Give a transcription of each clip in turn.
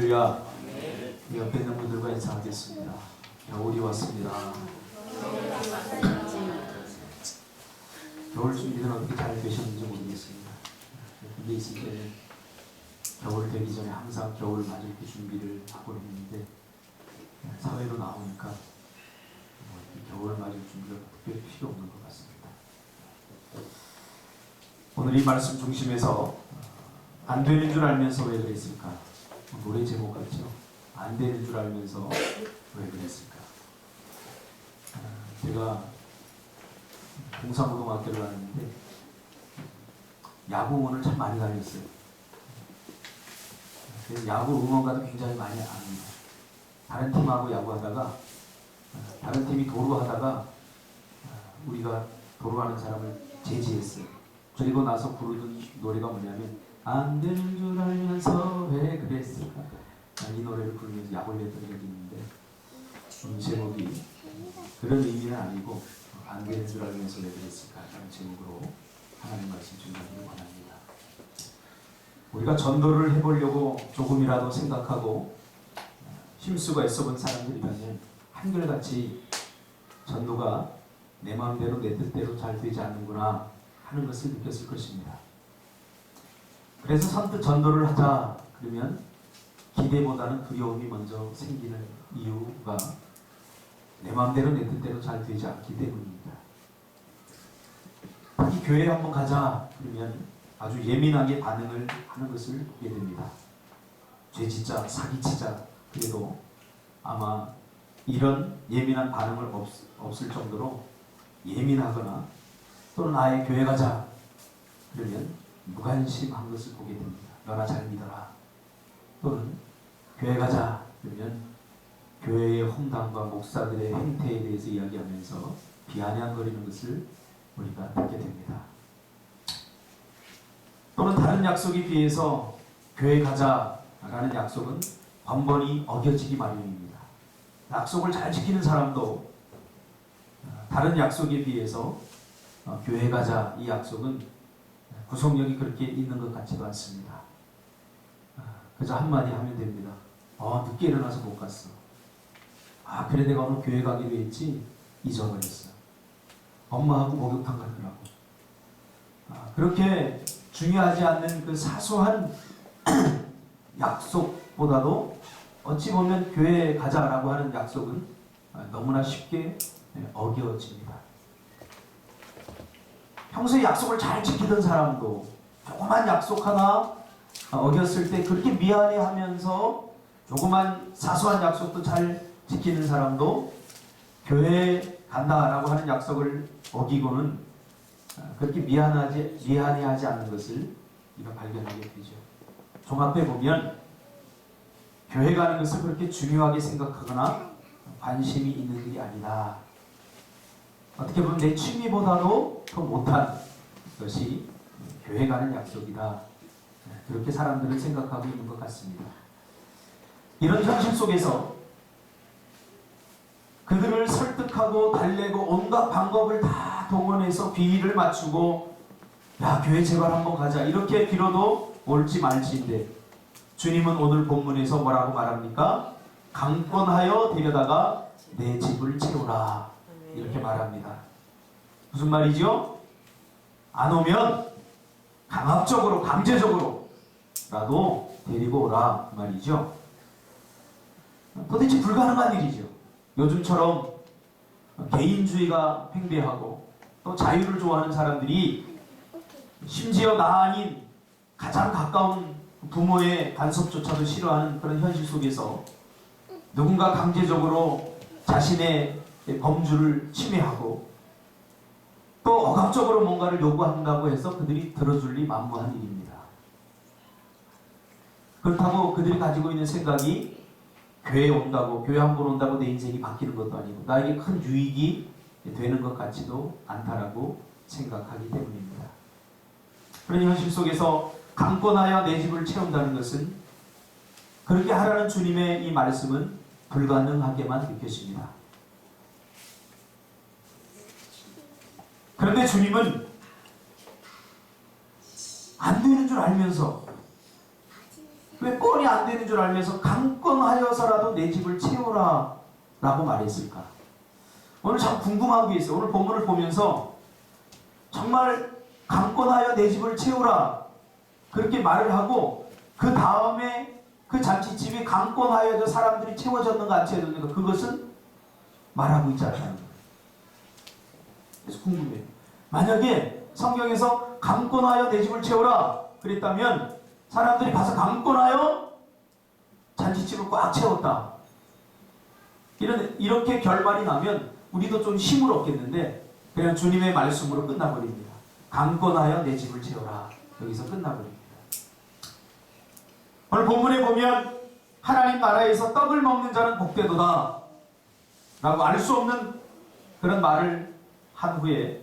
할렐루야. 옆에 있는 분들과 인사하겠습니다. 겨울이 왔습니다. 겨울 준비는 어떻게 잘 되셨는지 모르겠습니다. 군대 있을 때는 겨울 되기 전에 항상 겨울을 맞을 때 준비를 하고 있는데 사회로 나오니까 겨울을 맞을 준비가 특별히 필요 없는 것 같습니다. 오늘 이 말씀 중심에서 안 되는 줄 알면서 왜 그랬을까? 노래 제목 같죠? 안 되는 줄 알면서 왜 그랬을까? 제가 동사고등학교를 다녔는데 야구 응원을 참 많이 다녔어요. 그래서 야구 응원가도 굉장히 많이 압니다. 다른 팀하고 야구하다가 다른 팀이 도루하다가 우리가 도루하는 사람을 제지했어요. 그리고 나서 부르던 노래가 뭐냐면 안 되는 줄 알면서 왜 그랬을까? 이 노래를 부르면서 야구를 했던 적이 있는데 제목이 그런 의미는 아니고 안 되는 줄 알면서 왜 그랬을까? 라는 제목으로 하나님 말씀 준비하기를 원합니다. 우리가 전도를 해보려고 조금이라도 생각하고 힘수가 있어본 사람들이라면 한결같이 전도가 내 마음대로 내 뜻대로 잘 되지 않는구나 하는 것을 느꼈을 것입니다. 그래서 선뜻 전도를 하자 그러면 기대보다는 두려움이 먼저 생기는 이유가 내 마음대로 내 뜻대로 잘 되지 않기 때문입니다. 이 교회에 한번 가자 그러면 아주 예민하게 반응을 하는 것을 보게 됩니다. 죄짓자, 사기치자 그래도 아마 이런 예민한 반응을 없을 정도로 예민하거나 또는 아예 교회 가자 그러면 무관심한 것을 보게 됩니다. 너나 잘 믿어라. 또는 교회 가자 그러면 교회의 헌당과 목사들의 행태에 대해서 이야기하면서 비아냥거리는 것을 우리가 듣게 됩니다. 또는 다른 약속에 비해서 교회 가자라는 약속은 번번이 어겨지기 마련입니다. 약속을 잘 지키는 사람도 다른 약속에 비해서 교회 가자 이 약속은 구속력이 그렇게 있는 것 같지도 않습니다. 그저 한마디 하면 됩니다. 늦게 일어나서 못 갔어. 그래 내가 오늘 교회 가기로 했지 잊어버렸어. 엄마하고 목욕탕 가더라고. 그렇게 중요하지 않는 그 사소한 약속보다도 어찌 보면 교회에 가자라고 하는 약속은 너무나 쉽게 어겨집니다. 평소에 약속을 잘 지키던 사람도 조그만 약속 하나 어겼을 때 그렇게 미안해하면서 조그만 사소한 약속도 잘 지키는 사람도 교회에 간다라고 하는 약속을 어기고는 그렇게 미안해하지 않는 것을 우리가 발견하게 되죠. 종합해 보면 교회 가는 것을 그렇게 중요하게 생각하거나 관심이 있는 일이 아니다. 어떻게 보면 내 취미보다도 더 못한 것이 교회 가는 약속이다. 그렇게 사람들은 생각하고 있는 것 같습니다. 이런 현실 속에서 그들을 설득하고 달래고 온갖 방법을 다 동원해서 비위를 맞추고 야 교회 제발 한번 가자 이렇게 빌어도 옳지 말지인데 주님은 오늘 본문에서 뭐라고 말합니까? 강권하여 데려다가 내 집을 채우라 이렇게 말합니다. 무슨 말이죠? 안 오면 강압적으로 강제적으로라도 데리고 오라 말이죠. 도대체 불가능한 일이죠. 요즘처럼 개인주의가 팽배하고 또 자유를 좋아하는 사람들이 심지어 나 아닌 가장 가까운 부모의 간섭조차도 싫어하는 그런 현실 속에서 누군가 강제적으로 자신의 범주를 침해하고 또 억압적으로 뭔가를 요구한다고 해서 그들이 들어줄 리 만무한 일입니다. 그렇다고 그들이 가지고 있는 생각이 교회에 온다고 교회 한 번 온다고 내 인생이 바뀌는 것도 아니고 나에게 큰 유익이 되는 것 같지도 않다라고 생각하기 때문입니다. 그런 현실 속에서 강권하여 내 집을 채운다는 것은 그렇게 하라는 주님의 이 말씀은 불가능하게만 느껴집니다. 그런데 주님은 안 되는 줄 알면서 왜 뻔히 안 되는 줄 알면서 강권하여서라도 내 집을 채우라 라고 말했을까? 오늘 참 궁금한 게 있어요. 오늘 본문을 보면서 정말 강권하여 내 집을 채우라 그렇게 말을 하고 그 다음에 그 잔치집이 강권하여져 사람들이 채워졌는가 안 채워졌는가 그것은 말하고 있지 않다는 거예요. 그래서 궁금해요. 만약에 성경에서 강권하여 내 집을 채우라 그랬다면 사람들이 가서 강권하여 잔치집을 꽉 채웠다. 이렇게 결말이 나면 우리도 좀 힘을 얻겠는데 그냥 주님의 말씀으로 끝나버립니다. 강권하여 내 집을 채워라. 여기서 끝나버립니다. 오늘 본문에 보면 하나님 나라에서 떡을 먹는 자는 복되도다 라고 알 수 없는 그런 말을 한 후에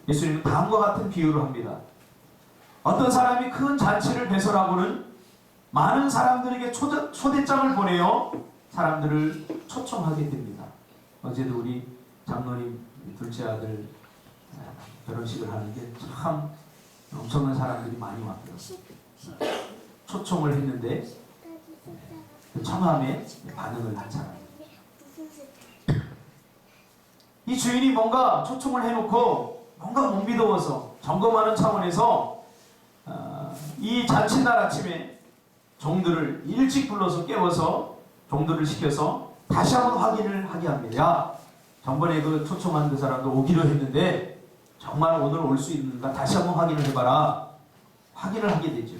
예수님은 다음과 같은 비유를 합니다. 어떤 사람이 큰 잔치를 배설하고는 많은 사람들에게 초대장을 보내어 사람들을 초청하게 됩니다. 어제도 우리 장로님 둘째 아들 결혼식을 하는데 참 엄청난 사람들이 많이 왔고요. 초청을 했는데 그 청함에 반응을 한 사람입니다. 이 주인이 뭔가 초청을 해놓고 뭔가 못 믿어서 점검하는 차원에서 이 잔치날 아침에 종들을 일찍 불러서 깨워서 종들을 시켜서 다시 한번 확인을 하게 합니다. 야, 전번에 그 초청한 그 사람도 오기로 했는데 정말 오늘 올 수 있는가 다시 한번 확인을 해봐라. 확인을 하게 되죠.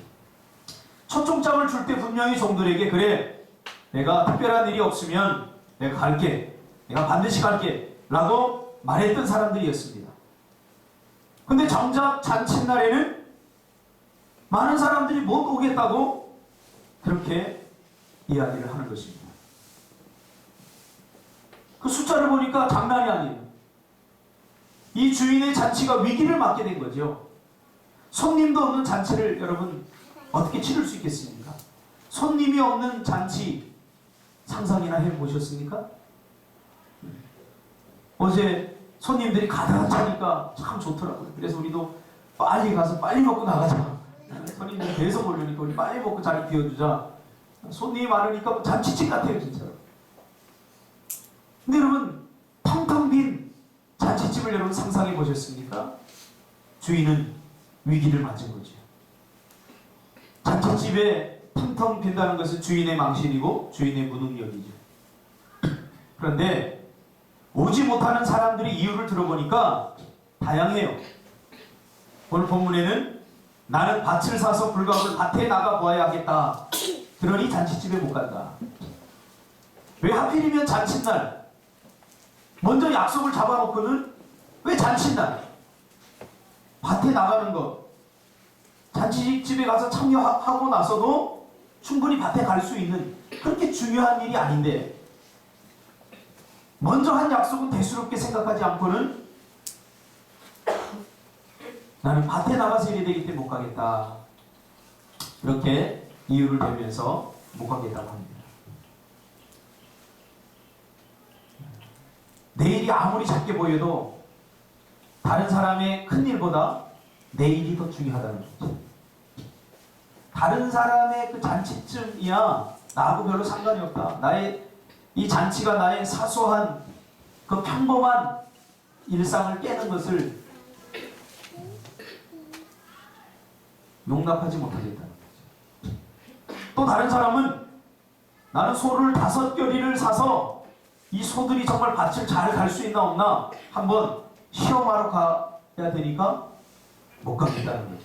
초청장을 줄 때 분명히 종들에게 그래 내가 특별한 일이 없으면 내가 갈게. 내가 반드시 갈게. 라고 말했던 사람들이었습니다. 근데 정작 잔칫날에는 많은 사람들이 못 오겠다고 그렇게 이야기를 하는 것입니다. 그 숫자를 보니까 장난이 아니에요. 이 주인의 잔치가 위기를 맞게 된 거죠. 손님도 없는 잔치를 여러분 어떻게 치를 수 있겠습니까? 손님이 없는 잔치 상상이나 해보셨습니까? 어제 손님들이 가득 차니까 참 좋더라고요. 그래서 우리도 빨리 가서 빨리 먹고 나가자. 손님들이 계속 오려니까 우리 빨리 먹고 자리 비워주자. 손님이 많으니까 뭐 잔치집 같아요 진짜로. 근데 여러분 텅텅 빈 잔치집을 여러분 상상해 보셨습니까? 주인은 위기를 맞은 거죠. 잔치집에 텅텅 빈다는 것은 주인의 망신이고 주인의 무능력이죠. 그런데 오지 못하는 사람들의 이유를 들어보니까 다양해요. 오늘 본문에는 나는 밭을 사서 불가을 밭에 나가 보아야 하겠다. 그러니 잔치집에 못 간다. 왜 하필이면 잔칫날? 먼저 약속을 잡아놓고는 왜 잔칫날? 밭에 나가는 것. 잔치집에 가서 참여하고 나서도 충분히 밭에 갈 수 있는 그렇게 중요한 일이 아닌데 먼저 한 약속은 대수롭게 생각하지 않고는 나는 밭에 나가서 일이 되기 때문에 못 가겠다. 이렇게 이유를 대면서 못 가겠다고 합니다. 내일이 아무리 작게 보여도 다른 사람의 큰 일보다 내일이 더 중요하다는 거죠. 다른 사람의 그 잔치쯤이야 나하고 별로 상관이 없다. 나의 이 잔치가 나의 사소한 그 평범한 일상을 깨는 것을 용납하지 못하겠다는 거죠. 또 다른 사람은 나는 소를 5겨리를 사서 이 소들이 정말 밭을 잘 갈 수 있나 없나 한번 시험하러 가야 되니까 못 가겠다는 거죠.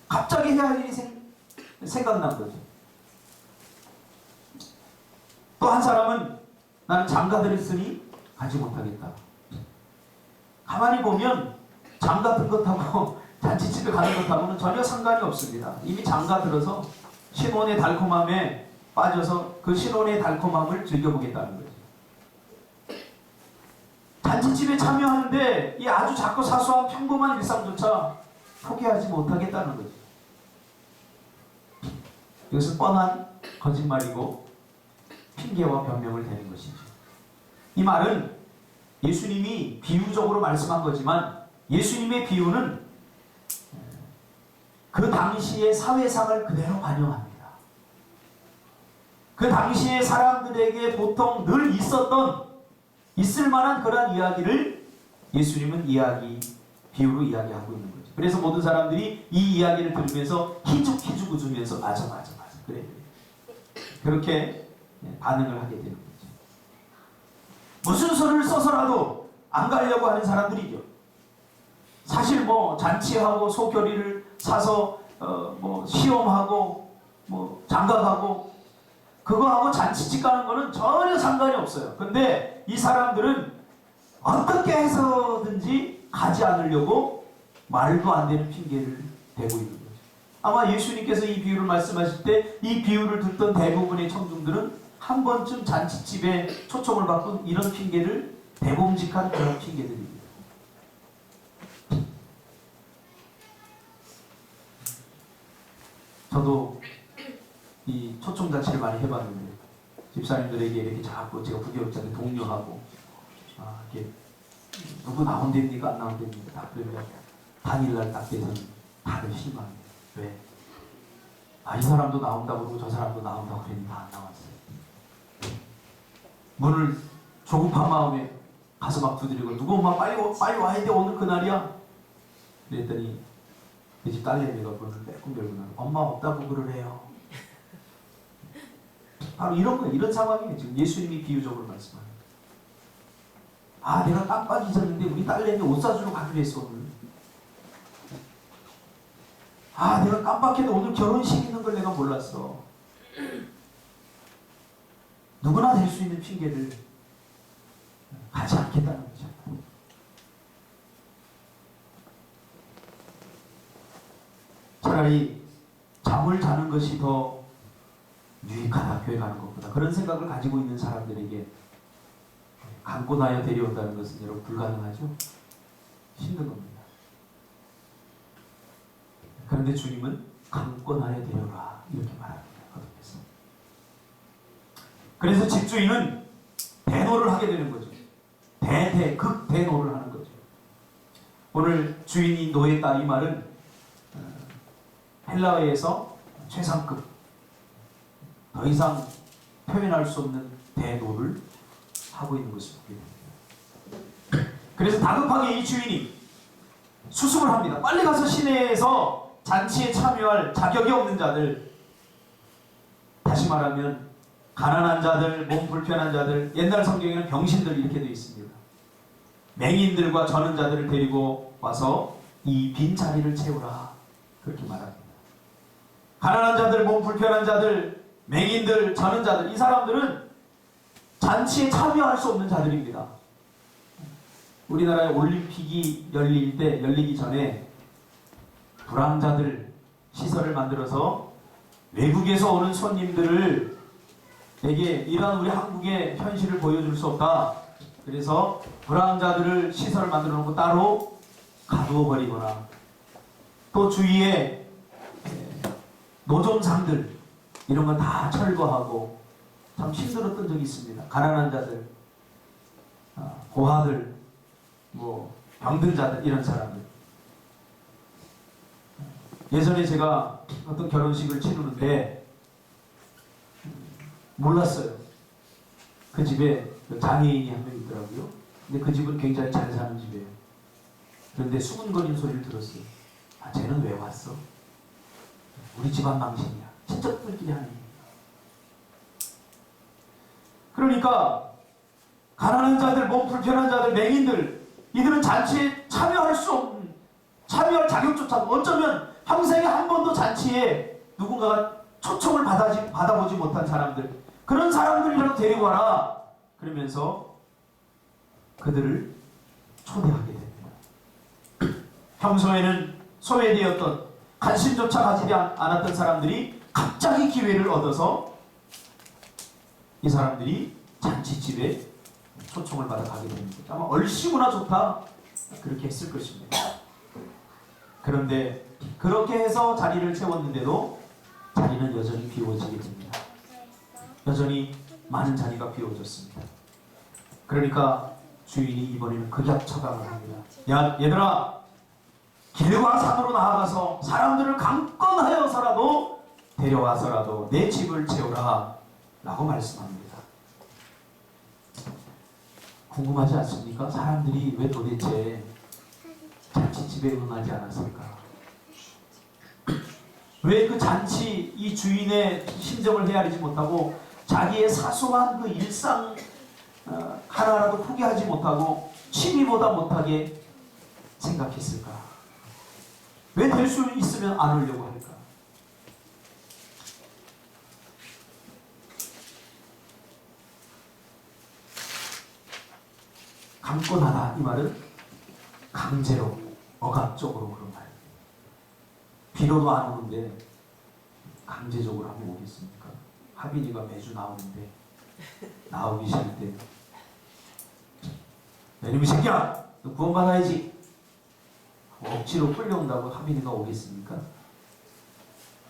갑자기 해야 할 일이 생각난 거죠. 또 한 사람은 나는 장가들을 쓰니 가지 못하겠다. 가만히 보면 장가 든 것하고 잔치집에 가는 것하고는 전혀 상관이 없습니다. 이미 장가 들어서 신혼의 달콤함에 빠져서 그 신혼의 달콤함을 즐겨보겠다는 거죠. 잔치집에 참여하는데 이 아주 작고 사소한 평범한 일상조차 포기하지 못하겠다는 거죠. 이것은 뻔한 거짓말이고 핑계와 변명을 대는 것이죠. 이 말은 예수님이 비유적으로 말씀한 거지만 예수님의 비유는 그 당시의 사회상을 그대로 반영합니다. 그 당시의 사람들에게 보통 늘 있을 만한 그런 이야기를 예수님은 비유로 이야기하고 있는 거죠. 그래서 모든 사람들이 이 이야기를 들으면서 희죽희죽 웃으면서 맞아 그래 그렇게 반응을 하게 되는 거죠. 무슨 수를 써서라도 안 가려고 하는 사람들이죠. 사실 뭐 잔치하고 소결의를 사서 뭐 시험하고 뭐 장가가고 그거하고 잔치집 가는 거는 전혀 상관이 없어요. 근데 이 사람들은 어떻게 해서든지 가지 않으려고 말도 안 되는 핑계를 대고 있는 거죠. 아마 예수님께서 이 비유를 말씀하실 때 이 비유를 듣던 대부분의 청중들은 한 번쯤 잔치집에 초청을 받고 이런 핑계를 대범직한 그런 핑계들입니다. 저도 이 초청잔치를 많이 해봤는데 집사님들에게 이렇게 자꾸 제가 부교육자들 독려하고 이렇게 누구 나온답니까 안 나온답니까 딱 그러면 당일날 딱 돼서는 다들 실망해요. 왜? 이 사람도 나온다고 그러고 저 사람도 나온다고 그랬는데 안 나왔어요. 문을 조급한 마음에 가서 막 두드리고 누구 엄마 빨리 와야 돼 오늘 그날이야. 그랬더니 그 집 딸내미가 문을 빼꼼 열고 나면 엄마 없다고 그러래요. 바로 이런 거예요. 이런 상황이에요. 지금 예수님이 비유적으로 말씀하는 내가 깜빡 잊었는데 우리 딸내미 옷 사주러 가기로 했어 오늘. 내가 깜빡해도 오늘 결혼식 있는 걸 내가 몰랐어. 누구나 될 수 있는 핑계를 가지 않겠다는 거죠. 차라리 잠을 자는 것이 더 유익하다 교회 가는 것보다 그런 생각을 가지고 있는 사람들에게 감고 나여 데려온다는 것은 여러분 불가능하죠? 힘든 겁니다. 그런데 주님은 감고 나여 데려라 이렇게 말합니다. 거듭해서. 그래서 집주인은 대노를 하게 되는 거죠. 극대노를 하는 거죠. 오늘 주인이 노했다 이 말은 헬라어에서 최상급 더 이상 표현할 수 없는 대노를 하고 있는 것을 보게 됩니다. 그래서 다급하게 이 주인이 수습을 합니다. 빨리 가서 시내에서 잔치에 참여할 자격이 없는 자들, 다시 말하면 가난한 자들, 몸 불편한 자들, 옛날 성경에는 병신들 이렇게 되어 있습니다. 맹인들과 저는 자들을 데리고 와서 이 빈 자리를 채우라 그렇게 말합니다. 가난한 자들, 몸 불편한 자들, 맹인들, 저는 자들, 이 사람들은 잔치에 참여할 수 없는 자들입니다. 우리나라의 올림픽이 열리기 전에 불황자들 시설을 만들어서 외국에서 오는 손님들을 에게 이러한 우리 한국의 현실을 보여줄 수 없다. 그래서 불황자들을 시설을 만들어 놓고 따로 가두어 버리거나 또 주위에 노점상들 이런 건 다 철거하고 참 힘들었던 적이 있습니다. 가난한 자들, 고아들, 병든 자들 이런 사람들. 예전에 제가 어떤 결혼식을 치르는데 몰랐어요. 그 집에 장애인이 한 명 있더라고요. 근데 그 집은 굉장히 잘 사는 집이에요. 그런데 수근거리는 소리를 들었어요. 쟤는 왜 왔어? 우리 집안 망신이야. 친척들끼리 하는 얘기. 그러니까 가난한 자들, 몸 불편한 자들, 맹인들 이들은 잔치에 참여할 자격조차도 어쩌면 평생에 한 번도 잔치에 누군가가 초청을 받아보지 못한 사람들 그런 사람들이라도 데리고 와라 그러면서 그들을 초대하게 됩니다. 평소에는 소외되었던 관심조차 가지지 않았던 사람들이 갑자기 기회를 얻어서 이 사람들이 잔치집에 초청을 받아 가게 됩니다. 아마 얼씨구나 좋다 그렇게 했을 것입니다. 그런데 그렇게 해서 자리를 채웠는데도 자리는 여전히 비워지게 됩니다. 여전히 많은 자리가 비워졌습니다. 그러니까 주인이 이번에는 극약 처방을 합니다. 야 얘들아 길과 산으로 나아가서 사람들을 강권하여서라도 데려와서라도 내 집을 채우라 라고 말씀합니다. 궁금하지 않습니까? 사람들이 왜 도대체 잔치집에 응하지 않았을까? 왜 그 잔치 이 주인의 심정을 헤아리지 못하고 자기의 사소한 그 일상 하나라도 포기하지 못하고 취미보다 못하게 생각했을까? 왜 될 수 있으면 안 오려고 할까? 강권하다 이 말은 강제로 억압적으로 그런 말. 비로도 안 오는데 강제적으로 하면 오겠습니까? 하빈이가 매주 나오는데 나오기 싫을 때 야, 이놈의 새끼야! 너 구원받아야지! 억지로 끌려온다고 하빈이가 오겠습니까?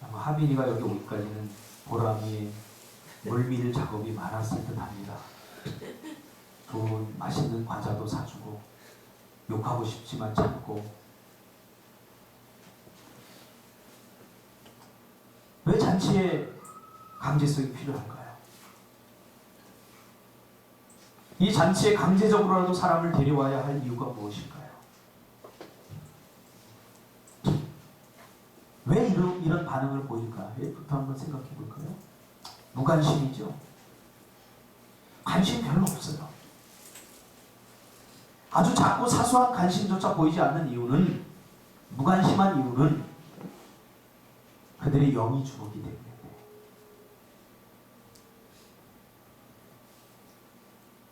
아마 하빈이가 여기 오기까지는 보람이의 물밀 작업이 많았을 듯 합니다. 좋은 맛있는 과자도 사주고 욕하고 싶지만 참고. 왜 잔치에 강제성이 필요할까요? 이 잔치에 강제적으로라도 사람을 데려와야 할 이유가 무엇일까요? 왜 이런 반응을 보일까? 부터 한번 생각해 볼까요? 무관심이죠. 관심 별로 없어요. 아주 작고 사소한 관심조차 보이지 않는 이유는, 무관심한 이유는 그들의 영이 죽었기 때문에.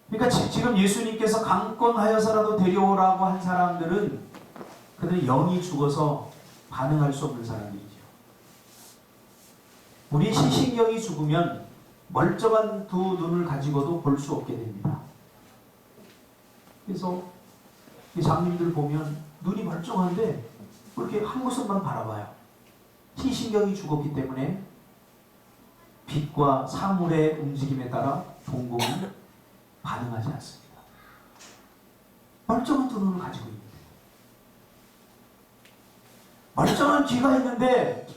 그러니까 지금 예수님께서 강권하여서라도 데려오라고 한 사람들은 그들의 영이 죽어서 반응할 수 없는 사람들이죠. 우리 시신경이 죽으면 멀쩡한 두 눈을 가지고도 볼 수 없게 됩니다. 그래서 이 장님들 보면 눈이 멀쩡한데 그렇게 한 모습만 바라봐요. 시신경이 죽었기 때문에 빛과 사물의 움직임에 따라 동공이 반응하지 않습니다. 멀쩡한 두 눈을 가지고 있는데, 멀쩡한 귀가 있는데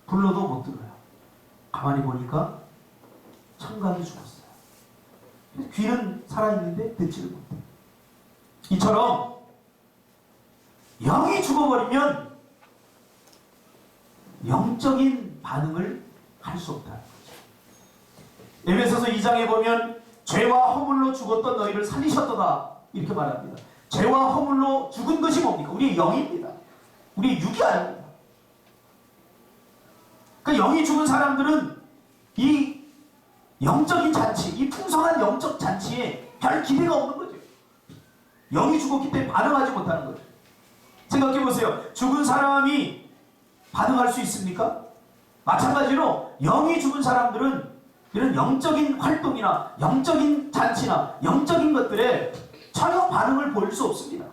불러도 못 들어요. 가만히 보니까 청각이 죽었어요. 귀는 살아있는데 듣지를 못해요. 이처럼 영이 죽어버리면 영적인 반응을 할 수 없다는 거죠. 에베소서 2장에 보면 죄와 허물로 죽었던 너희를 살리셨도다 이렇게 말합니다. 죄와 허물로 죽은 것이 뭡니까? 우리의 영입니다. 우리의 육이 아닙니다. 그러니까 영이 죽은 사람들은 이 영적인 잔치, 이 풍성한 영적 잔치에 별 기대가 없는 거죠. 영이 죽었기 때문에 반응하지 못하는 거죠. 생각해 보세요. 죽은 사람이 반응할 수 있습니까? 마찬가지로 영이 죽은 사람들은 이런 영적인 활동이나 영적인 잔치나 영적인 것들에 전혀 반응을 보일 수 없습니다.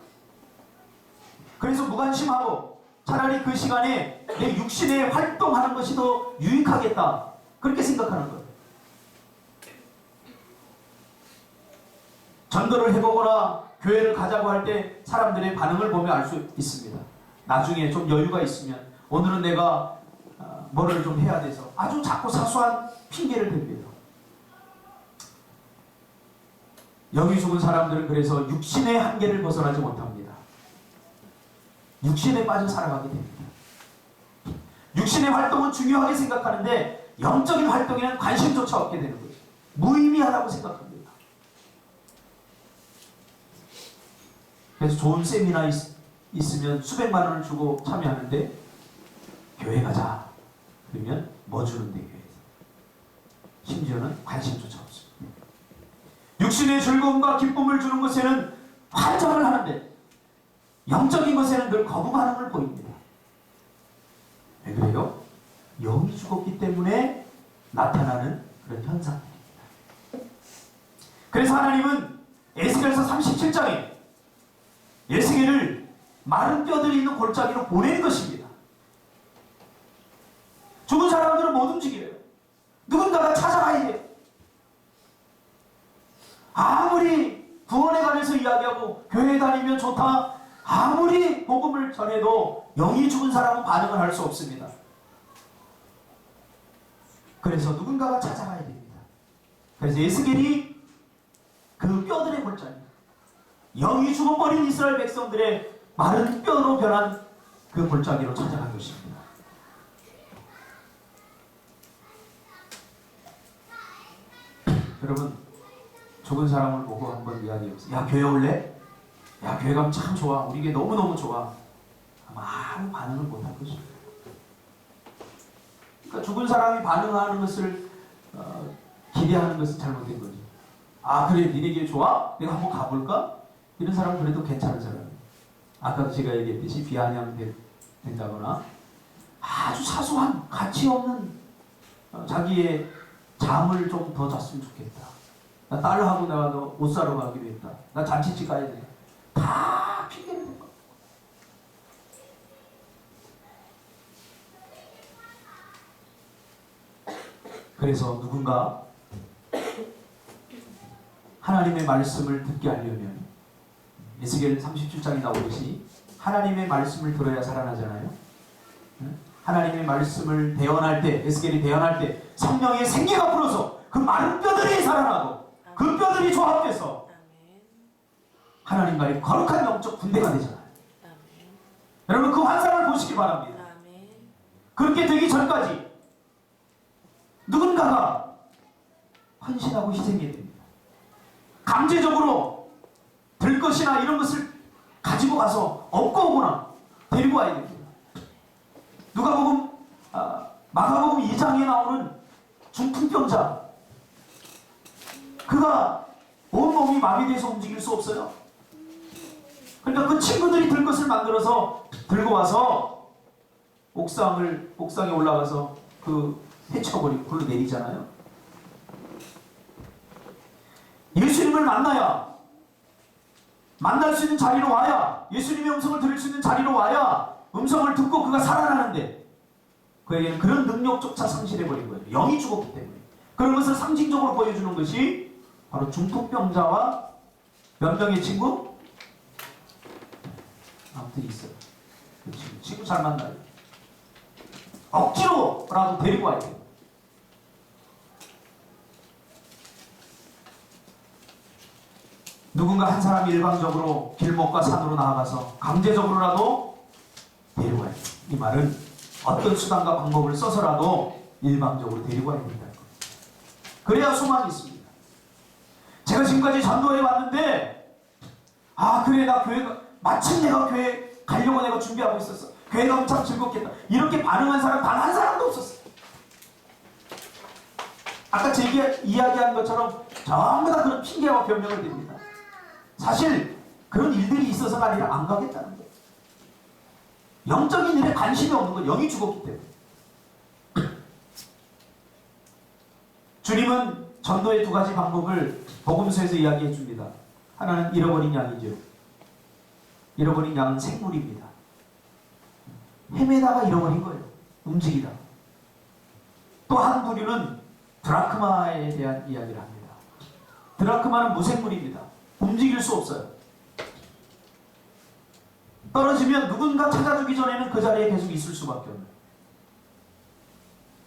그래서 무관심하고 차라리 그 시간에 내 육신에 활동하는 것이 더 유익하겠다 그렇게 생각하는 거예요. 전도를 해보거나 교회를 가자고 할 때 사람들의 반응을 보면 알 수 있습니다. 나중에 좀 여유가 있으면 오늘은 내가 뭐를 좀 해야 돼서 아주 작고 사소한 핑계를 댑니다. 영이 죽은 사람들은 그래서 육신의 한계를 벗어나지 못합니다. 육신에 빠져 살아가게 됩니다. 육신의 활동은 중요하게 생각하는데 영적인 활동에는 관심조차 없게 되는 거죠. 무의미하다고 생각합니다. 그래서 좋은 세미나 있으면 수백만 원을 주고 참여하는데 교회 가자 그러면 뭐 주는데 교회에서 심지어는 관심조차 없습니다. 육신의 즐거움과 기쁨을 주는 것에는 환장을 하는데 영적인 것에는 늘 거부 반응을 보입니다. 왜 그래요? 영이 죽었기 때문에 나타나는 그런 현상들입니다. 그래서 하나님은 에스겔서 37장에 에스겔을 마른 뼈들이 있는 골짜기로 보내는 것입니다. 죽은 사람들은 못 움직여요. 누군가가 찾아가야 돼요. 아무리 구원에 관해서 이야기하고 교회에 다니면 좋다, 아무리 복음을 전해도 영이 죽은 사람은 반응을 할 수 없습니다. 그래서 누군가가 찾아가야 됩니다. 그래서 에스겔이 그 뼈들의 골짜기, 영이 죽어버린 이스라엘 백성들의 마른 뼈로 변한 그 골짜기로 찾아간 것입니다. 여러분, 죽은 사람을 보고 한번 이야기해보세요. 야, 교회 올래? 야, 교회 가면 참 좋아. 우리 교회 너무너무 좋아. 아무 반응을 못할 것입니다. 그러니까 죽은 사람이 반응하는 것을 기대하는 것은 잘못된 거죠. 아, 그래, 니네 교회 좋아? 내가 한번 가볼까? 이런 사람은 그래도 괜찮은 사람이에요. 아까도 제가 얘기했듯이 비아냥된다거나 아주 사소한 가치 없는 자기의 잠을 좀 더 잤으면 좋겠다. 나 딸하고 내가 너 옷 사러 가기로 했다. 나 잔치집 가야 돼. 다 핑계를 댄 거야. 그래서 누군가 하나님의 말씀을 듣게 하려면 에스겔 37장에 나오듯이 하나님의 말씀을 들어야 살아나잖아요. 하나님의 말씀을 대언할 때, 에스겔이 대언할 때 성령의 생기가 불어서 그 마른 뼈들이 살아나고 그 뼈들이 조합돼서 하나님과의 거룩한 영적 군대가 되잖아요. 여러분, 그 환상을 보시기 바랍니다. 그렇게 되기 전까지 누군가가 헌신하고 희생해야 됩니다. 강제적으로 들 것이나 이런 것을 가지고 가서 얻고 오거나 데리고 와야 됩니다. 마가복음 2장에 나오는 중풍병자, 그가 온몸이 마비돼서 움직일 수 없어요. 그러니까 그 친구들이 들 것을 만들어서 들고 와서 옥상에 올라가서 그 헤쳐버리고 불로 내리잖아요. 예수님을 만날 수 있는 자리로 와야, 예수님의 음성을 들을 수 있는 자리로 와야 음성을 듣고 그가 살아나는데 그에게는 그런 능력조차 상실해버린 거예요. 영이 죽었기 때문에. 그런 것을 상징적으로 보여주는 것이 바로 중풍병자와 몇 명의 친구? 아무튼 있어요. 그 친구 잘 만나요. 억지로라도 데리고 와야 돼요. 누군가 한 사람이 일방적으로 길목과 산으로 나아가서 강제적으로라도 데리고 와야 돼요. 이 말은 어떤 수단과 방법을 써서라도 일방적으로 데리고 와야 된다는 거예요. 그래야 소망이 있습니다. 제가 지금까지 전도해 왔는데, 아, 그래, 나 마침 내가 교회 가려고 내가 준비하고 있었어. 교회 가면 참 즐겁겠다. 이렇게 반응한 사람 단 한 사람도 없었어요. 아까 제가 이야기한 것처럼 전부 다 그런 핑계와 변명을 댑니다. 사실 그런 일들이 있어서가 아니라 안 가겠다는 거예요. 영적인 일에 관심이 없는 건 영이 죽었기 때문에. 주님은 전도의 두 가지 방법을 복음서에서 이야기해 줍니다. 하나는 잃어버린 양이죠. 잃어버린 양은 생물입니다. 헤매다가 잃어버린 거예요. 움직이다. 또 한 부류는 드라크마에 대한 이야기를 합니다. 드라크마는 무생물입니다. 움직일 수 없어요. 떨어지면 누군가 찾아주기 전에는 그 자리에 계속 있을 수밖에 없는,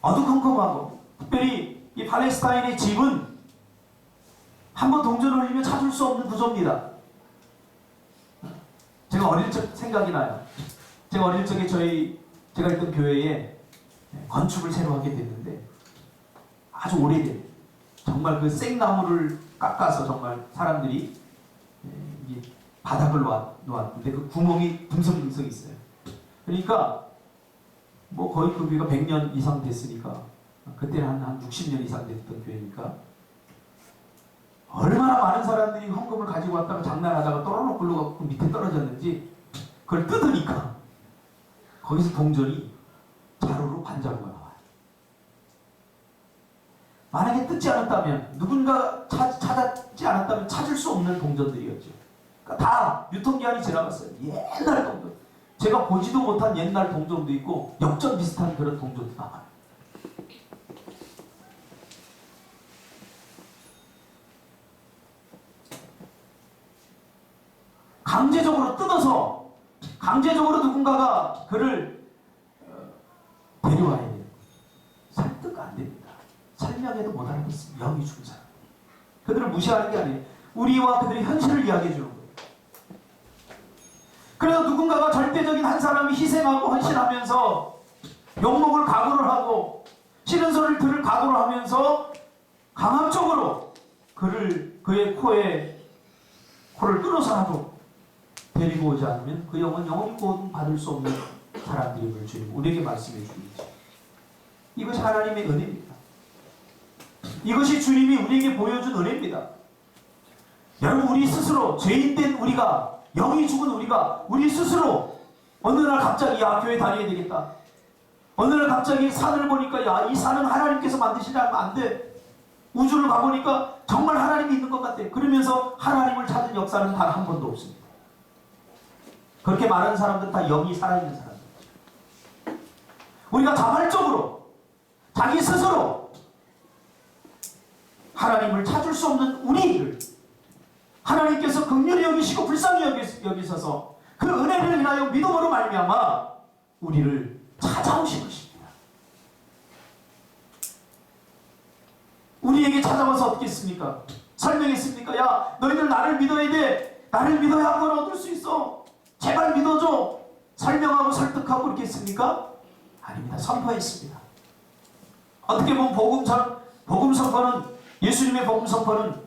어두컴컴하고, 특별히 이 팔레스타인의 집은 한번 동전을 흘리면 찾을 수 없는 구조입니다. 제가 어릴 적 생각이 나요. 제가 어릴 적에 제가 있던 교회에 건축을 새로 하게 됐는데, 아주 오래된, 정말 그 생나무를 깎아서 정말 사람들이 바닥을 놓았는데 그 구멍이 듬성듬성 있어요. 그러니까 뭐 거의 그 교회가 100년 이상 됐으니까, 그때는 한 60년 이상 됐던 교회니까 얼마나 많은 사람들이 헌금을 가지고 왔다가 장난하다가 또르륵 굴러가고 밑에 떨어졌는지, 그걸 뜯으니까 거기서 동전이 자루로 반자루가 나와요. 만약에 뜯지 않았다면, 누군가 찾았지 않았다면 찾을 수 없는 동전들이었죠. 그러니까 다 유통기한이 지나갔어요. 옛날 동전. 제가 보지도 못한 옛날 동전도 있고 역전 비슷한 그런 동전도 나와요. 강제적으로 뜯어서 강제적으로 누군가가 그를 데려와야 돼요. 설득 안 됩니다. 설명해도 못 알아듣습니다. 영이 죽은 사람. 그들을 무시하는 게 아니에요. 우리와 그들의 현실을 이야기해 주는 거예요. 그래서 누군가가 절대적인 한 사람이 희생하고 헌신하면서 욕먹을 각오를 하고 싫은 소리를 들을 각오를 하면서 강압적으로 그의 코를 끊어서라도 데리고 오지 않으면 그 영은 영원히 구원 받을 수 없는 사람들임을 주님 우리에게 말씀해 주시죠. 이것이 하나님의 은혜입니다. 이것이 주님이 우리에게 보여준 은혜입니다. 여러분, 우리 스스로 죄인된 우리가, 영이 죽은 우리가 우리 스스로 어느 날 갑자기 교회 다녀야 되겠다. 어느 날 갑자기 산을 보니까 이 산은 하나님께서 만드시지 않으면 안 돼. 우주를 가보니까 정말 하나님이 있는 것 같아. 그러면서 하나님을 찾은 역사는 단 한 번도 없습니다. 그렇게 말하는 사람들은 다 영이 살아있는 사람들. 우리가 자발적으로 자기 스스로 하나님을 찾을 수 없는 우리를 하나님께서 긍휼히 여기시고 불쌍히 여기셔서 그 은혜를 인하여 믿음으로 말미암아 우리를 찾아오신 것입니다. 우리에게 찾아와서 어떻게 했습니까? 설명했습니까? 야, 너희들 나를 믿어야 돼. 나를 믿어야 한 건 얻을 수 있어. 제발 믿어줘. 설명하고 설득하고 그렇게 했습니까? 아닙니다. 선포했습니다. 어떻게 보면 복음 선포는, 예수님의 복음 선포는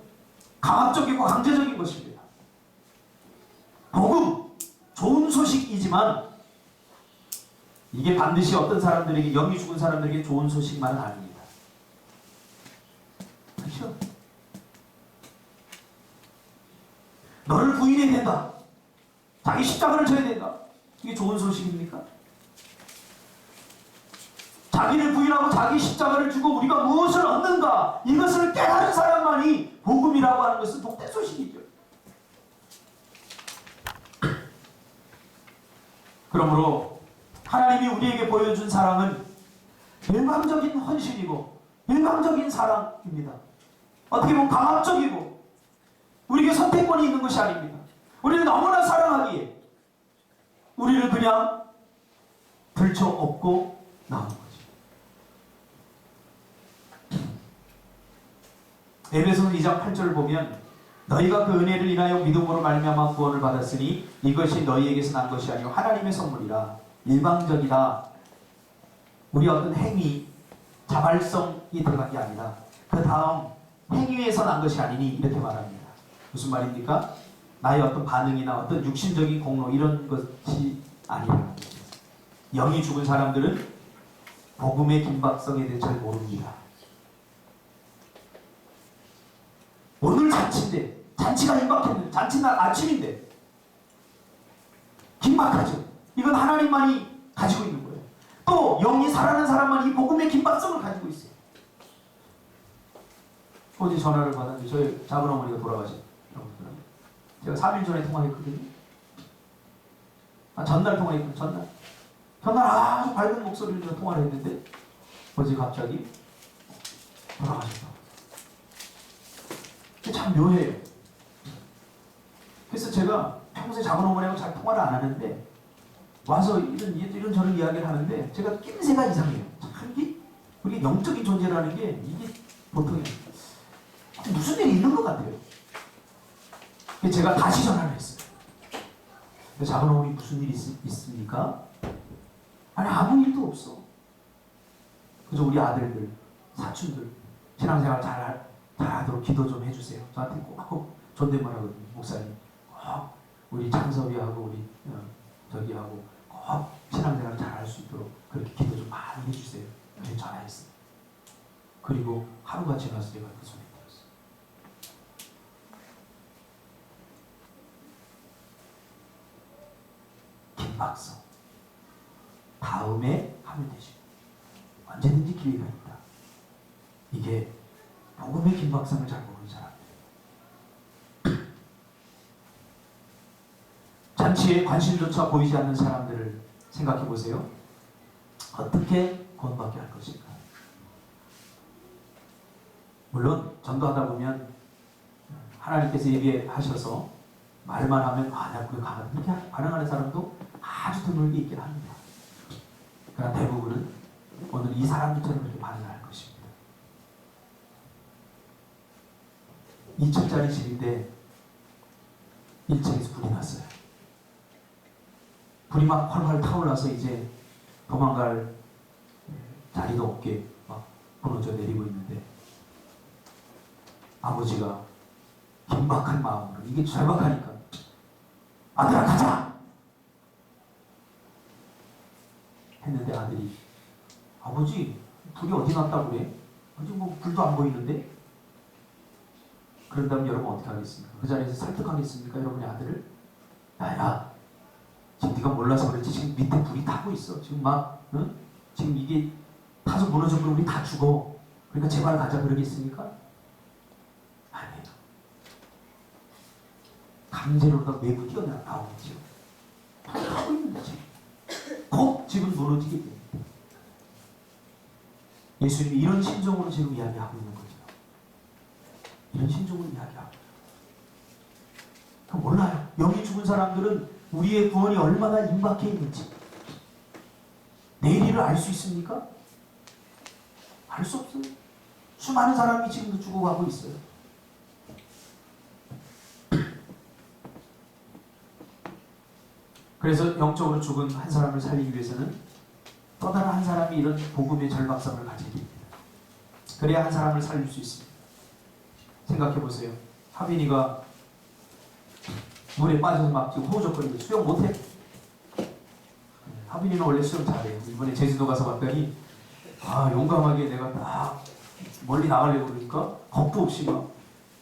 강압적이고 강제적인 것입니다. 복음, 좋은 소식이지만 이게 반드시 어떤 사람들에게, 영이 죽은 사람들에게 좋은 소식만은 아닙니다. 그렇죠? 너를 부인해야 된다. 자기 십자가를 져야 된다. 이게 좋은 소식입니까? 자기를 부인하고 자기 십자가를 주고 우리가 무엇을 얻는가, 이것을 깨달은 사람만이 복음이라고 하는 것은 복된 소식이죠. 그러므로 하나님이 우리에게 보여준 사랑은 일방적인 헌신이고 일방적인 사랑입니다. 어떻게 보면 강압적이고 우리에게 선택권이 있는 것이 아닙니다. 우리를 너무나 사랑하기에 우리를 그냥 들쳐업고 나온 거죠. 에베소서 2장 8절을 보면 너희가 그 은혜를 인하여 믿음으로 말미암아 구원을 받았으니 이것이 너희에게서 난 것이 아니요 하나님의 선물이라. 일방적이다. 우리 어떤 행위, 자발성이 들어간 게 아니라 그 다음 행위에서 난 것이 아니니 이렇게 말합니다. 무슨 말입니까? 나의 어떤 반응이나 어떤 육신적인 공로 이런 것이 아니라. 영이 죽은 사람들은 복음의 긴박성에 대해 잘 모릅니다. 오늘 잔치인데, 잔치가 임박했는데, 잔치날 아침인데 긴박하죠. 이건 하나님만이 가지고 있는 거예요. 또 영이 살아난 사람만이 이 복음의 긴박성을 가지고 있어요. 어제 전화를 받았는데 저희 작은 어머니가 돌아가셨더라고요. 제가 3일 전에 통화했거든요. 전날 통화했거든요. 전날 아주 밝은 목소리로 통화를 했는데 어제 갑자기 돌아가셨다고. 참 묘해요. 그래서 제가 평소에 작은 어머니하고 잘 통화를 안 하는데 와서 이런 저런 이야기를 하는데 제가 낌새가 이상해요. 참 우리 영적인 존재라는 게 이게 보통이 무슨 일이 있는 것 같아요. 그래서 제가 다시 전화를 했어요. 작은 어머니 무슨 일이 있습니까? 아니 아무 일도 없어. 그래서 우리 아들들, 사촌들 신앙생활 잘하도록 기도 좀 해주세요. 저한테 꼭 존댓말 하거든요. 목사님 꼭 우리 창섭이하고 우리 저기하고 꼭 신앙생활 잘할 수 있도록 그렇게 기도 좀 많이 해주세요. 그래서 전화했어요. 그리고 하루가 지나서 제가 그 소리 들었어요. 긴박성. 다음에 하면 되죠. 언제든지 기회가 있다. 이게 복음의 긴박성을 잘 모르는 사람들. 잔치에 관심조차 보이지 않는 사람들을 생각해 보세요. 어떻게 구원받게 할 것인가? 물론 전도하다 보면 하나님께서 예비하셔서 말만 하면 내가 그렇게 반응하는 사람도 아주 드물게 있긴 합니다. 그러나 대부분은 오늘 이 사람들처럼 그렇게 반응할 것입니다. 2층짜리 집인데 1층에서 불이 났어요. 불이 막 활활 타올라서 이제 도망갈 자리도 없게 막 무너져 내리고 있는데 아버지가 긴박한 마음으로, 이게 절박하니까, 아들아 가자! 했는데 아들이, 아버지 불이 어디 났다고 그래? 아직 뭐 불도 안 보이는데? 그런다면 여러분 어떻게 하겠습니까? 그 자리에서 설득하겠습니까? 여러분의 아들을? 야야, 지금 네가 몰라서 그렇지 지금 밑에 불이 타고 있어. 지금 막 응? 지금 이게 타서 무너져버리면 우리 다 죽어. 그러니까 제발 가자 그러겠습니까? 아니에요. 강제로다가 외부 뛰어나오겠죠. 타고 있는데 지금 곧 집은 무너지게 됩니다. 예수님이 이런 심정으로 지금 이야기하고 있는 거죠. 이런 심정으로 이야기하고 있어요. 몰라요. 여기 죽은 사람들은 우리의 구원이 얼마나 임박해 있는지 내일을 알 수 있습니까? 알 수 없어요. 수많은 사람이 지금도 죽어가고 있어요. 그래서 영적으로 죽은 한 사람을 살리기 위해서는 또 다른 한 사람이 이런 복음의 절박성을 가지게 됩니다. 그래야 한 사람을 살릴 수 있습니다. 생각해보세요. 하빈이가 물에 빠져서 막 지금 호우적거리고 수영 못해. 하빈이는 원래 수영 잘해요. 이번에 제주도 가서 봤더니 용감하게 내가 딱 멀리 나가려고 그러니까 겁도 없이 막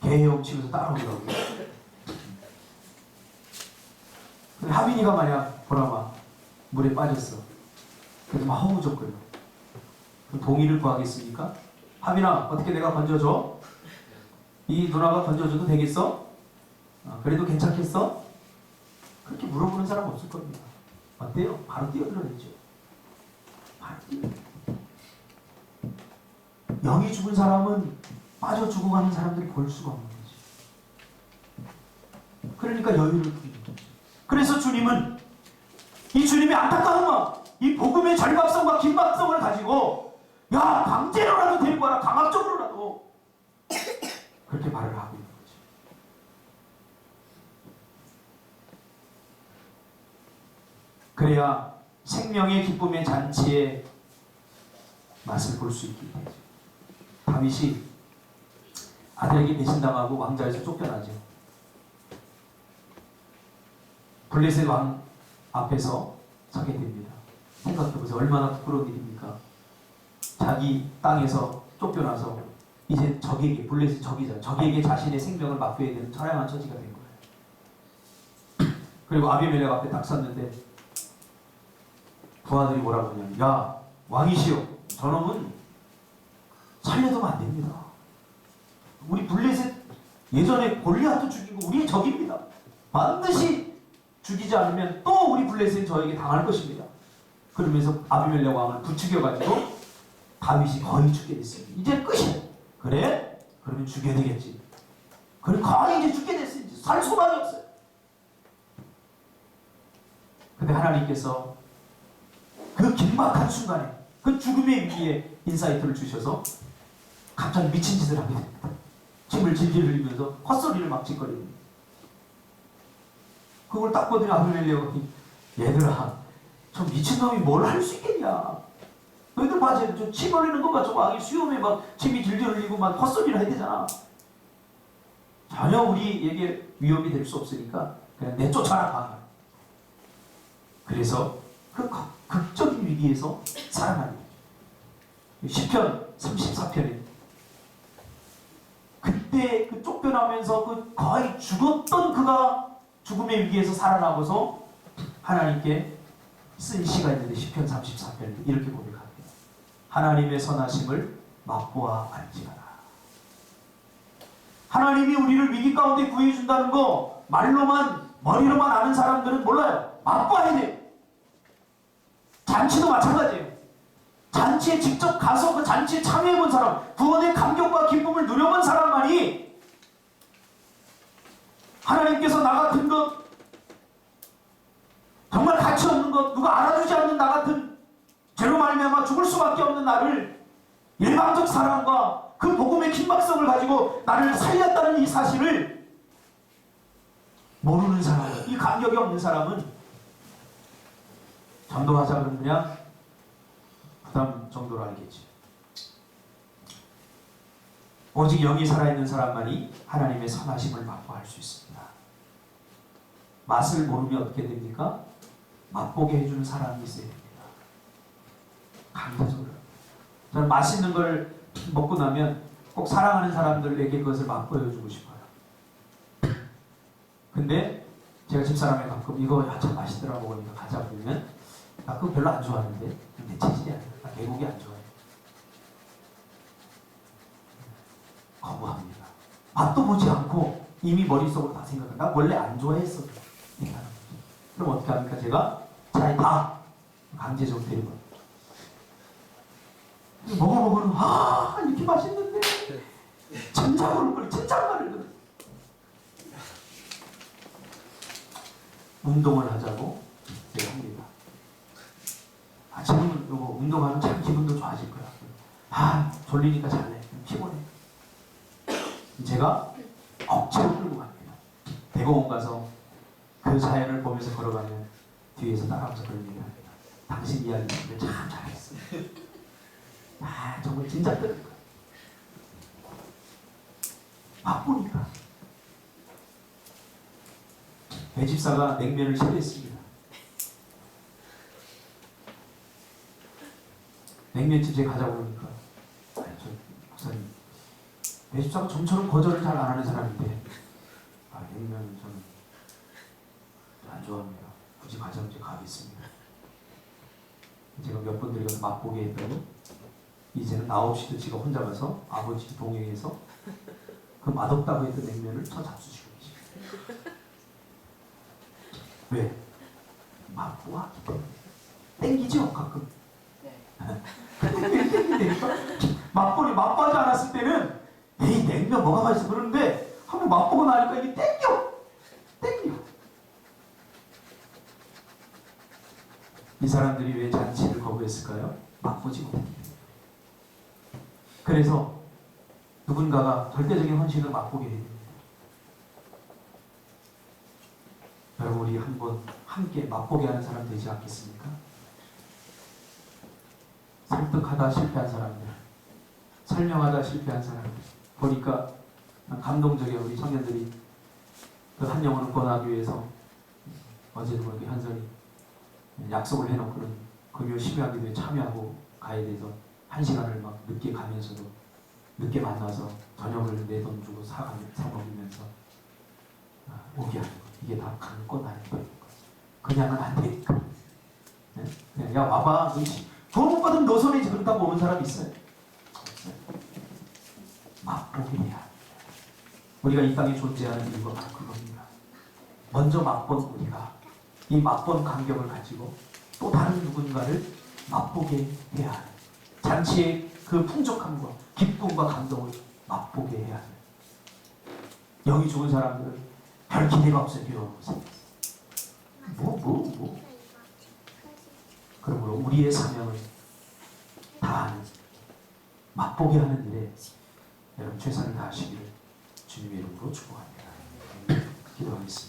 개 헤엄치면서 따라오더라고요. 근데 하빈이가 만약 보라마 물에 빠졌어. 그래서 막 허우적거려. 그럼 동의를 구하겠습니까? 하빈아 어떻게 내가 건져줘? 이 누나가 건져줘도 되겠어? 그래도 괜찮겠어? 그렇게 물어보는 사람 없을 겁니다. 어때요? 바로 뛰어들어야죠. 바로 뛰어들어야죠. 영이 죽은 사람은 빠져 죽어가는 사람들이 볼 수가 없는 거죠. 그러니까 여유를 부리는 거죠. 그래서 주님은 이 주님의 안타까운 마음, 이 복음의 절박성과 긴박성을 가지고 야 강제로라도 데리고 와라, 강압적으로라도 그렇게 말을 하고 있는 거죠. 그래야 생명의 기쁨의 잔치의 맛을 볼 수 있게 되죠. 다윗이 아들에게 배신당하고 왕자에서 쫓겨나죠. 블레셋 왕 앞에서 서게 됩니다. 생각해보세요. 얼마나 부끄러운 일입니까? 자기 땅에서 쫓겨나서 이제 적에게, 블레셋 적이잖아요. 적에게 자신의 생명을 맡겨야 되는 처량한 처지가 된 거예요. 그리고 아비멜렉 앞에 딱 섰는데 부하들이 뭐라고 하냐면, 야 왕이시여, 저놈은 살려두면 안 됩니다. 우리 블레셋 예전에 골리앗도 죽이고 우리의 적입니다. 반드시 죽이지 않으면 또 우리 블레셋 저에게 당할 것입니다. 그러면서 아비멜렉 왕을 부추겨가지고 다윗이 거의 죽게 됐습니다. 이제 끝이야. 그래? 그러면 죽여야 되겠지. 그럼 거의 이제 죽게 됐어요. 이제 살 소망이 없어요. 근데 하나님께서 그 긴박한 순간에 그 죽음의 위기에 인사이트를 주셔서 갑자기 미친 짓을 하게 됩니다. 침을 질질 흘리면서 헛소리를 막 짓거리는. 그걸 딱 보더니 아비멜렉이, 얘들아 저 미친놈이 뭘 할 수 있겠냐. 너희들 봐, 저 침 흘리는 것 봐. 저 왕이 수염에 막 침이 질질 흘리고 막 헛소리를 해야 되잖아. 전혀 우리에게 위협이 될 수 없으니까 그냥 내쫓아라. 그래서 그 극적인 위기에서 살아나는 거예요. 시편 34편에 그때 그 쫓겨나면서 그 거의 죽었던 그가 죽음의 위기에서 살아나고서 하나님께 쓴 시가 있는데 시편 34편에 이렇게 고백합니다. 하나님의 선하심을 맛보아 알지어다. 하나님이 우리를 위기 가운데 구해준다는 거 말로만 머리로만 아는 사람들은 몰라요. 맛봐야 돼요. 잔치도 마찬가지예요. 잔치에 직접 가서 그 잔치에 참여해본 사람, 구원의 감격과 기쁨을 누려본 사람만이 하나님께서 나 같은 것, 정말 가치 없는 것 것, 누가 알아주지 않는 나 같은 죄로 말미암아 죽을 수밖에 없는 나를 일방적 사랑과 그 복음의 긴박성을 가지고 나를 살렸다는 이 사실을 모르는 사람, 이 감격이 없는 사람은 전도하자 그러면 그냥 부담 정도로 알겠지. 오직 영이 살아있는 사람만이 하나님의 선하심을 맛보할 수 있습니다. 맛을 모르면 어떻게 됩니까? 맛보게 해주는 사람이 있어야 됩니다. 강제적으로. 저는 맛있는 걸 먹고 나면 꼭 사랑하는 사람들에게 그것을 맛보여주고 싶어요. 근데 제가 집사람에 가끔 이거 참 맛있더라 먹으니까 가자 그러면 나 그거 별로 안 좋아하는데 내 체질이 아니야. 나 개고기 안 좋아해. 거부합니다. 맛도 보지 않고 이미 머릿속으로 다 생각해. 나 원래 안 좋아했어. 그럼 어떻게 합니까? 제가 차에 다 강제적으로 데리고 먹어보고는 이렇게 맛있는데 천장으로 끓여 천장만을 끓여. 운동을 하자고 제가 합니다. 지금은 요거 운동하면 참 기분도 좋아질 거야. 졸리니까 잘래. 피곤해. 제가 억지로 끌고 갑니다. 대공원 가서 그 자연을 보면서 걸어가면 뒤에서 따라와서 그런 얘기를 합니다. 당신 이야기를 참 잘했어요. 정말 진짜 뜨는 거야. 맛보니까. 배 집사가 냉면을 싫어했습니다. 냉면집에 가자고 그러니까 목사님 배 집사가 좀처럼 거절을 잘 안 하는 사람인데 냉면은 저는 안 좋아합니다. 굳이 가자면 제가 가겠습니다. 제가 몇 번 들여서 맛보게 했더니 이제는 나 없이도 지가 혼자 가서 아버지 동행해서 그 맛없다고 했던 냉면을 저 잡수시고 계십니다. 왜? 맛보았기 때문에. 땡기죠 가끔. 땡기니까 맛보지 않았을 때는 에이 냉면 뭐가 맛있어 그러는데 한번 맛보고 나니까 이게 땡겨. 이 사람들이 왜 잔치를 거부했을까요? 맛보지 못했기 때문에. 그래서 누군가가 절대적인 헌신을 맛보게 됩니다. 여러분 우리 한번 함께 맛보게 하는 사람 되지 않겠습니까? 설득하다 실패한 사람들, 설명하다 실패한 사람들 보니까 감동적이에요. 우리 청년들이 그 한 영혼을 구원하기 위해서 어제도 그렇게 현선이 약속을 해놓고는 금요 심야기도에 참여하고 가야 돼서 1시간을 막 늦게 가면서도 늦게 만나서 저녁을 내 돈 주고 사 먹으면서 오게 하는 거. 이게 다 강권 아닌 거예요. 그냥은 안 되니까. 네? 그냥 야 와봐. 돈 못 받으면 너 손이지. 그렇다고 오는 사람이 있어요? 없어요. 맛보게 해야 합니다. 우리가 이 땅에 존재하는 이유가 바로 그겁니다. 먼저 맛본 우리가 이 맛본 감격을 가지고 또 다른 누군가를 맛보게 해야 하는 잔치의 그 풍족함과 기쁨과 감동을 맛보게 해야 하는 영이 죽은 사람들은 별 기대가 없어요. 두려워보세요. 그러므로 우리의 사명은 다하는 맛보게 하는 일에 여러분 최선을 다하시기를 주님의 이름으로 축복합니다. 기도하겠습니다.